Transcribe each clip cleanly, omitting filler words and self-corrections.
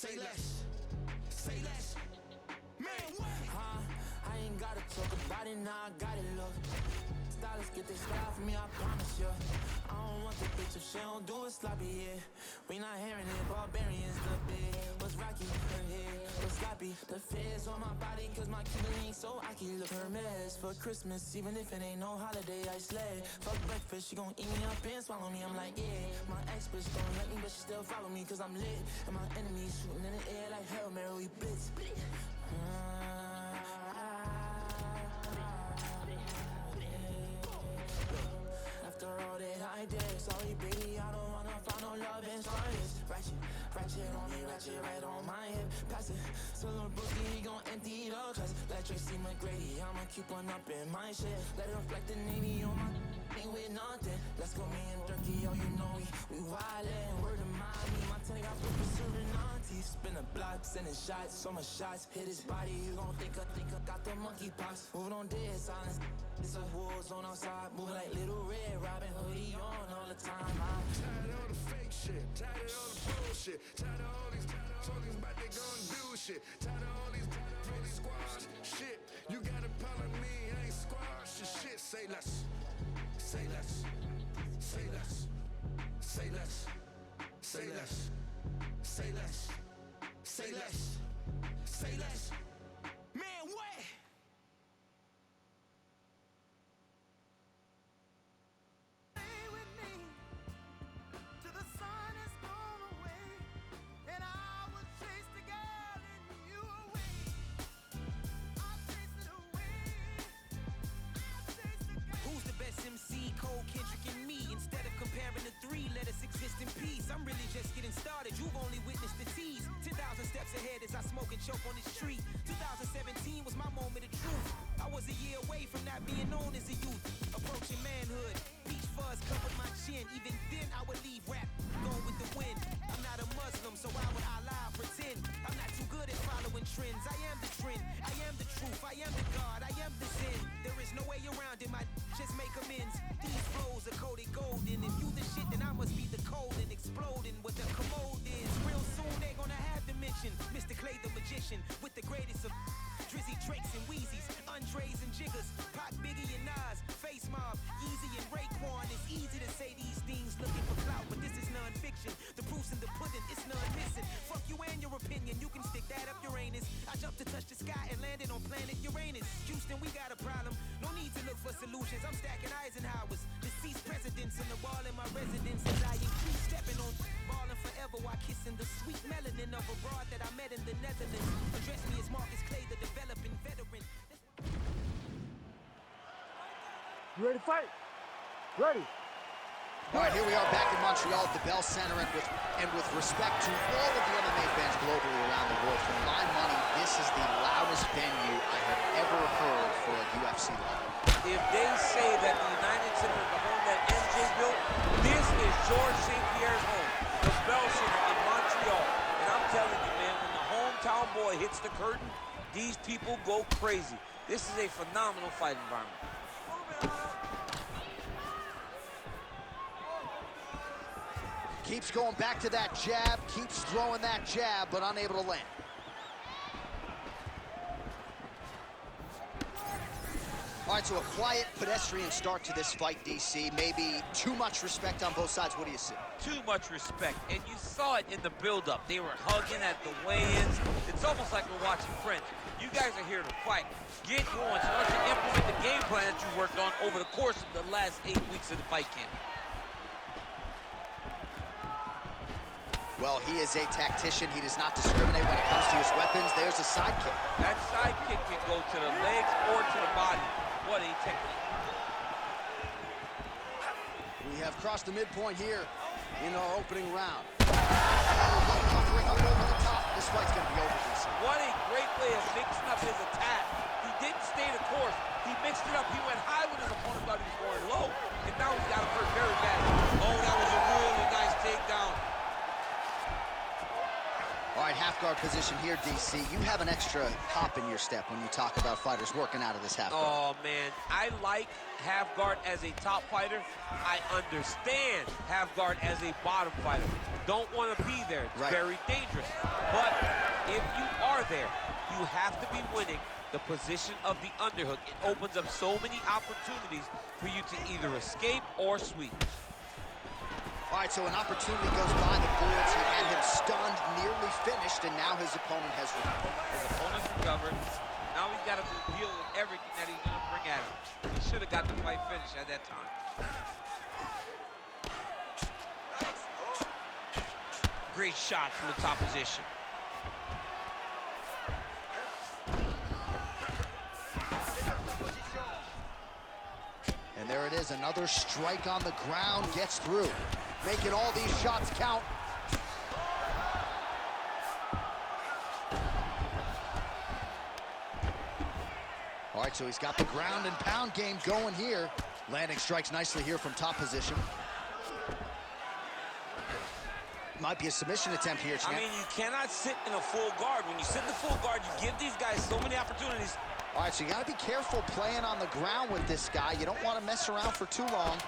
say less, say less. Man, what? I ain't gotta talk about it, now I got it, look. Stylists get their style from me, I promise you. I don't want the bitch if she don't do it sloppy, yeah. We not hearing it, barbarians the big. What's rocky, her head, what's sloppy. The feds on my body, cause my killer ain't so I can look Hermes for Christmas, even if it ain't no holiday, I slay. Fuck breakfast, she gon' eat me up and swallow me, I'm like, yeah. My ex bitch don't like me, but she still follow me, cause I'm lit. And my enemies shooting in the air like Hail Mary, we blitz. After all that I did, sorry baby, I don't wanna find no love in stories. Ratchet on me, ratchet right on my hip. Pass it, so little Brookie, he gon' empty the class. Let Tracy McGrady, I'ma keep one up in my shit. Let it reflect the Navy on my ain't with nothing. Let's go me and Durkee, oh you know we wildin'. Word of Miami, my tank got people serving aunties. Spin the block, sending shots, so much shots. Hit his body, you gon' think I got the monkey pox. Moving on dead silence. It's a war zone outside, moving like Little Red Robin Hoodie on all the time. Tired of all the fake shit, tired of all the bullshit, tired of all these talking about they gon' do shit, tired of all these really squash shit. You got a problem with me, I ain't squash your shit. Say less, say less, say less, say less, say less, say less, say less, say less. Man, what? MC, Cole, Kendrick, and me. Instead of comparing the three, let us exist in peace. I'm really just getting started, you've only witnessed the tease. 10,000 steps ahead as I smoke and choke on this tree. 2017 was my moment of truth. I was a year away from not being known as a youth. Approaching manhood, peach fuzz covered my chin. Even then I would leave rap, going with the wind. I'm not a Muslim, so why would I lie, pretend? I'm not too good at following trends. I am the trend, I am the truth, I am the God, I am the sin. There is no way around it, my just make amends. These flows are coated golden. If you the shit, then I must be the cold and exploding what the commode is. Real soon they gonna have to mention Mr. Clay the magician with the greatest of Drizzy, Drakes, and Wheezies, Andres and Jiggers, Pac, Biggie, and Nas, Face Mob, Yeezy, and Raekwon. It's easy to say these things looking for clout, but this is non-fiction. The proof's in the pudding, it's none missing. Fuck you and your opinion, you can stick that up your anus. I jumped to touch the sky and landed on planet Uranus. Houston, we got a problem, no need to look for solutions. I'm stacking Eisenhowers, deceased presidents in the wall in my residence. As I increase stepping on ballin' forever while kissing the sweet melanin of a broad that I met in the Netherlands. Address me as Marcus Clay, the developing veteran. You ready to fight? Ready. All right, here we are back in Montreal at the Bell Center, and with respect to all of the MMA fans globally around the world, for my money, this is the loudest venue I have ever heard for a UFC fight. If they say that the United Center is the home that MJ built, this is Georges St. Pierre's home, the Bell Center in Montreal. And I'm telling you, man, when the hometown boy hits the curtain, these people go crazy. This is a phenomenal fight environment. Keeps going back to that jab, keeps throwing that jab, but unable to land. All right, so a quiet, pedestrian start to this fight, DC. Maybe too much respect on both sides. What do you see? Too much respect, and you saw it in the build-up. They were hugging at the weigh-ins. It's almost like we're watching friends. You guys are here to fight. Get going, start to implement the game plan that you worked on over the course of the last 8 weeks of the fight camp. Well, he is a tactician. He does not discriminate when it comes to his weapons. There's a side kick. That side kick can go to the legs or to the body. What a technique. We have crossed the midpoint here in our opening round. Offering up over the top. This fight's going to be over, DC. What a great way of mixing up his attack. He didn't stay the course. He mixed it up. He went high when his opponent thought he was going low. And now he's got him hurt very bad. Oh, that was a really nice takedown. All right, half guard position here, DC. You have an extra hop in your step when you talk about fighters working out of this half guard. Oh, man. I like half guard as a top fighter. I understand half guard as a bottom fighter. don't want to be there. It's Right. very dangerous. But if you are there, you have to be winning the position of the underhook. It opens up so many opportunities for you to either escape or sweep. All right, so an opportunity goes by the boards. He had him stunned, nearly finished, and now his opponent has recovered. His opponent's recovered. Now he's got to deal with everything that he's going to bring at him. He should have got the fight finished at that time. Great shot from the top position. And there it is, another strike on the ground, gets through. Making all these shots count. All right, so he's got the ground and pound game going here. Landing strikes nicely here from top position. Might be a submission attempt here, champ. I mean, you cannot sit in a full guard. When you sit in the full guard, you give these guys so many opportunities. All right, so you got to be careful playing on the ground with this guy. You don't want to mess around for too long.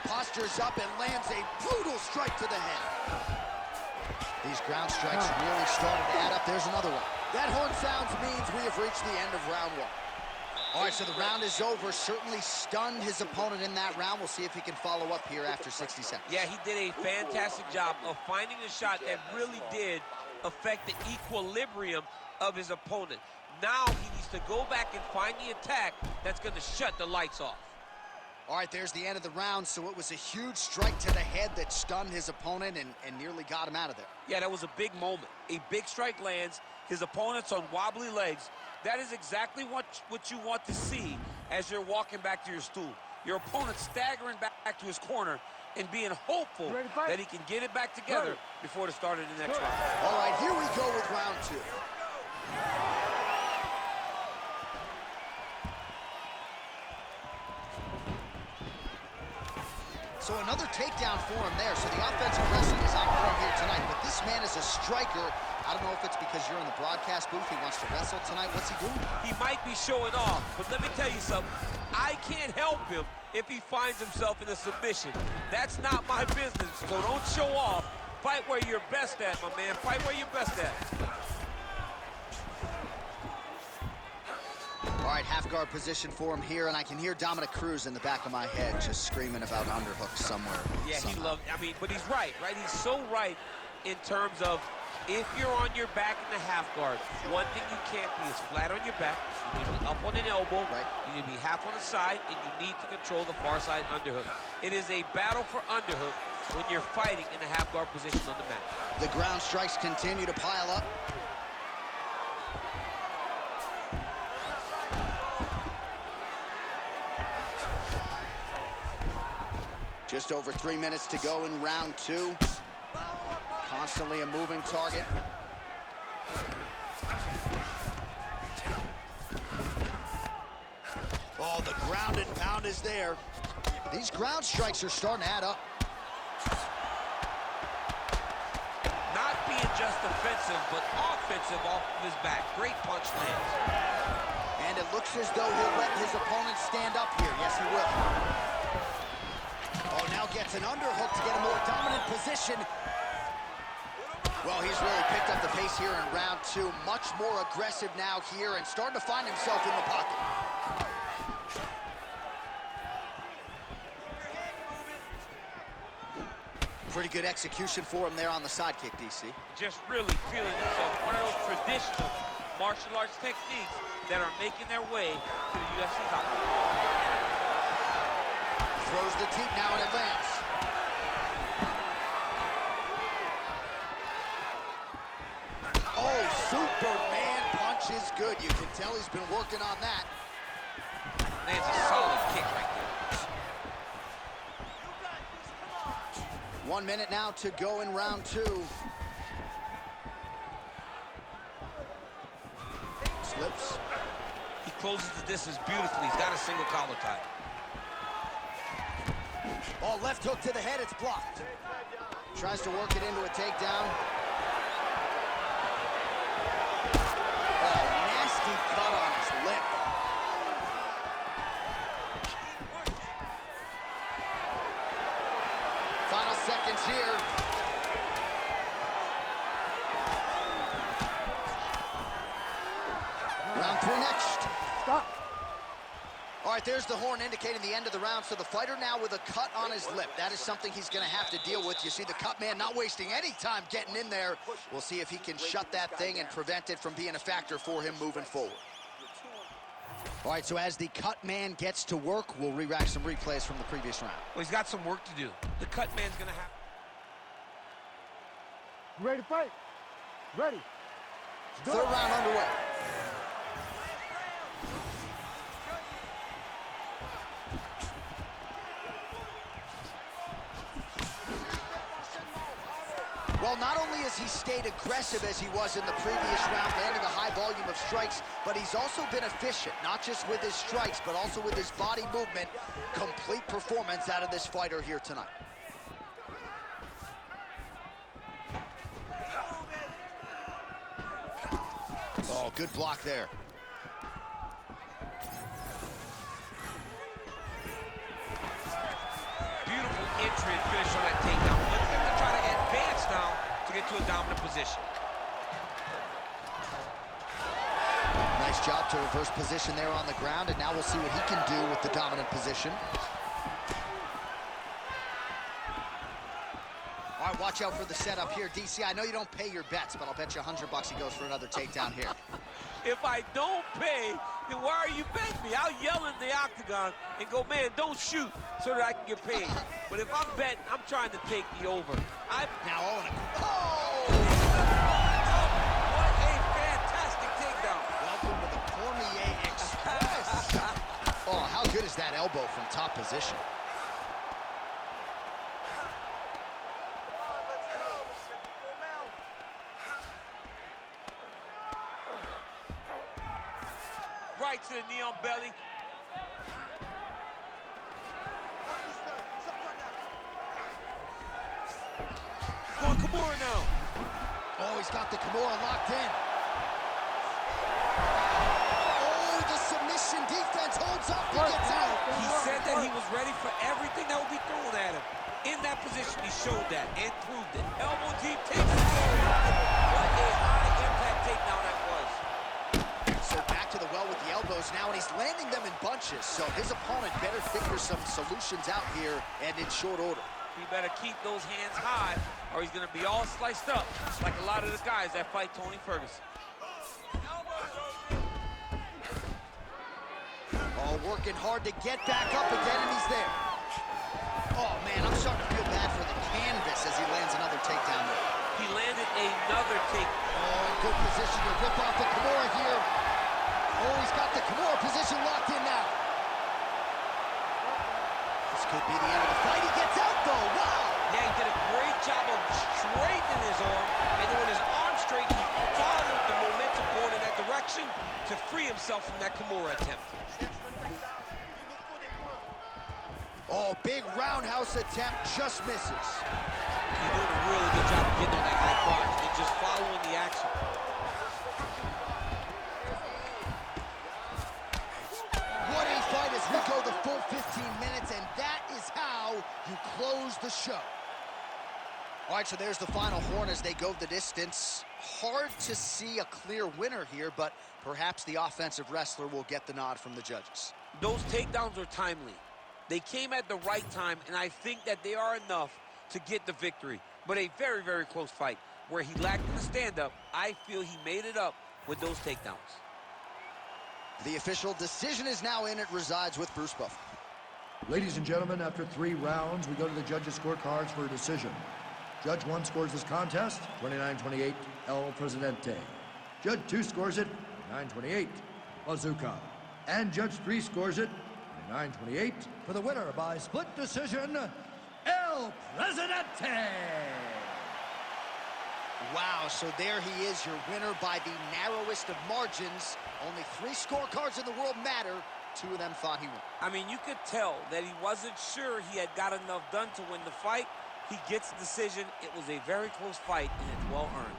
Postures up and lands a brutal strike to the head. These ground strikes really started to add up. There's another one. That horn sounds means we have reached the end of round one. All right, so the round is over. Certainly stunned his opponent in that round. We'll see if he can follow up here after 60 seconds. Yeah, he did a fantastic job of finding a shot that really did affect the equilibrium of his opponent. Now he needs to go back and find the attack that's going to shut the lights off. All right, there's the end of the round. So it was a huge strike to the head that stunned his opponent and nearly got him out of there. Yeah, that was a big moment. A big strike lands. His opponent's on wobbly legs. That is exactly what you want to see as you're walking back to your stool. Your opponent staggering back to his corner and being hopeful that he can get it back together before the start of the next round. All right, here we go with round two. So another takedown for him there. So the offensive wrestling is on point here tonight. But this man is a striker. I don't know if it's because you're in the broadcast booth. He wants to wrestle tonight. What's he doing? He might be showing off, but let me tell you something. I can't help him if he finds himself in a submission. That's not my business, so don't show off. Fight where you're best at, my man. Fight where you're best at. All right, half guard position for him here, and I can hear Dominic Cruz in the back of my head just screaming about underhooks somewhere. Yeah, somehow. he loved, I mean, but he's right? He's so right in terms of if you're on your back in the half guard, one thing you can't be is flat on your back. You need to be up on an elbow. Right. You need to be half on the side, and you need to control the far side underhook. It is a battle for underhook when you're fighting in a half guard position on the mat. The ground strikes continue to pile up. Just over 3 minutes to go in round two. Constantly a moving target. Oh, the ground and pound is there. These ground strikes are starting to add up. Not being just defensive, but offensive off of his back. Great punch lands. And it looks as though he'll let his opponent stand up here. Yes, he will. Oh, now gets an underhook to get a more dominant position. Well, he's really picked up the pace here in round two. Much more aggressive now here and starting to find himself in the pocket. Pretty good execution for him there on the side kick, DC. Just really feeling himself. One of those traditional martial arts techniques that are making their way to the UFC top. Throws the teep now and it lands. Oh, Superman punch is good. You can tell he's been working on that. Lands a solid kick right there. 1 minute now to go in round two. Slips. He closes the distance beautifully. He's got a single collar tie. Oh, left hook to the head, it's blocked. Tries to work it into a takedown. Oh, nasty cut on his lip. Final seconds here. for next. Stop. All right, there's the horn indicating the end of the round. So the fighter now with a cut on his lip. That is something he's going to have to deal with. You see the cut man not wasting any time getting in there. We'll see if he can shut that thing and prevent it from being a factor for him moving forward. All right, so as the cut man gets to work, we'll re-rack some replays from the previous round. Well, he's got some work to do. The cut man's going to have... You ready to fight? Ready. Third round underway. Well, not only has he stayed aggressive as he was in the previous round, landing a high volume of strikes, but he's also been efficient, not just with his strikes, but also with his body movement. Complete performance out of this fighter here tonight. Oh, good block there. Beautiful entry and finish on that takedown. Look at him to try to advance now to get to a dominant position. Nice job to reverse position there on the ground, and now we'll see what he can do with the dominant position. All right, watch out for the setup here. DC, I know you don't pay your bets, but I'll bet you $100 he goes for another takedown here. If I don't pay, then why are you betting me? I'll yell in the octagon and go, man, don't shoot, so that I can get paid. But if I'm betting, I'm trying to take the over. Now, what a fantastic takedown. Welcome to the Cormier Express. Oh, how good is that elbow from top position? Right to the knee on belly. Going Kimura now. Oh, he's got the Kimura locked in. Oh, the submission defense holds up. He gets out. He said that he was ready for everything that would be thrown at him. In that position, he showed that and proved it. Elbow deep, takes it forward. What a high-impact takedown that was. So back to the well with the elbows now, and he's landing them in bunches. So his opponent better figure some solutions out here and in short order. He better keep those hands high, or he's going to be all sliced up, like a lot of the guys that fight Tony Ferguson. Oh, working hard to get back up again, and he's there. Oh, man, I'm starting to feel bad for the canvas as he lands another takedown there. He landed another take. Oh, good position to rip off the Kimura here. Oh, he's got the Kimura position locked in now. This could be the end of the fight. He gets out, though. Wow. Yeah, he did a great job of straightening his arm, and then when his arm straightened, he followed the momentum going in that direction to free himself from that Kimura attempt. Oh, big roundhouse attempt, just misses. He's doing a really good job of getting on that high box and just following the action. What a fight as we go the full 15 minutes, and that is how you close the show. All right, so there's the final horn as they go the distance. Hard to see a clear winner here, but perhaps the offensive wrestler will get the nod from the judges. Those takedowns are timely. They came at the right time, and I think that they are enough to get the victory. But a very, very close fight. Where he lacked in the stand-up, I feel he made it up with those takedowns. The official decision is now in. It resides with Bruce Buffer. Ladies and gentlemen, after 3 rounds, we go to the judges' scorecards for a decision. Judge 1 scores this contest, 29-28, El Presidente. Judge 2 scores it, 29-28, Bazooka. And Judge 3 scores it, 29-28, for the winner by split decision, El Presidente. Wow, so there he is, your winner by the narrowest of margins. Only 3 scorecards in the world matter. 2 of them thought he won. I mean, you could tell that he wasn't sure he had got enough done to win the fight. He gets the decision. It was a very close fight, and it's well earned.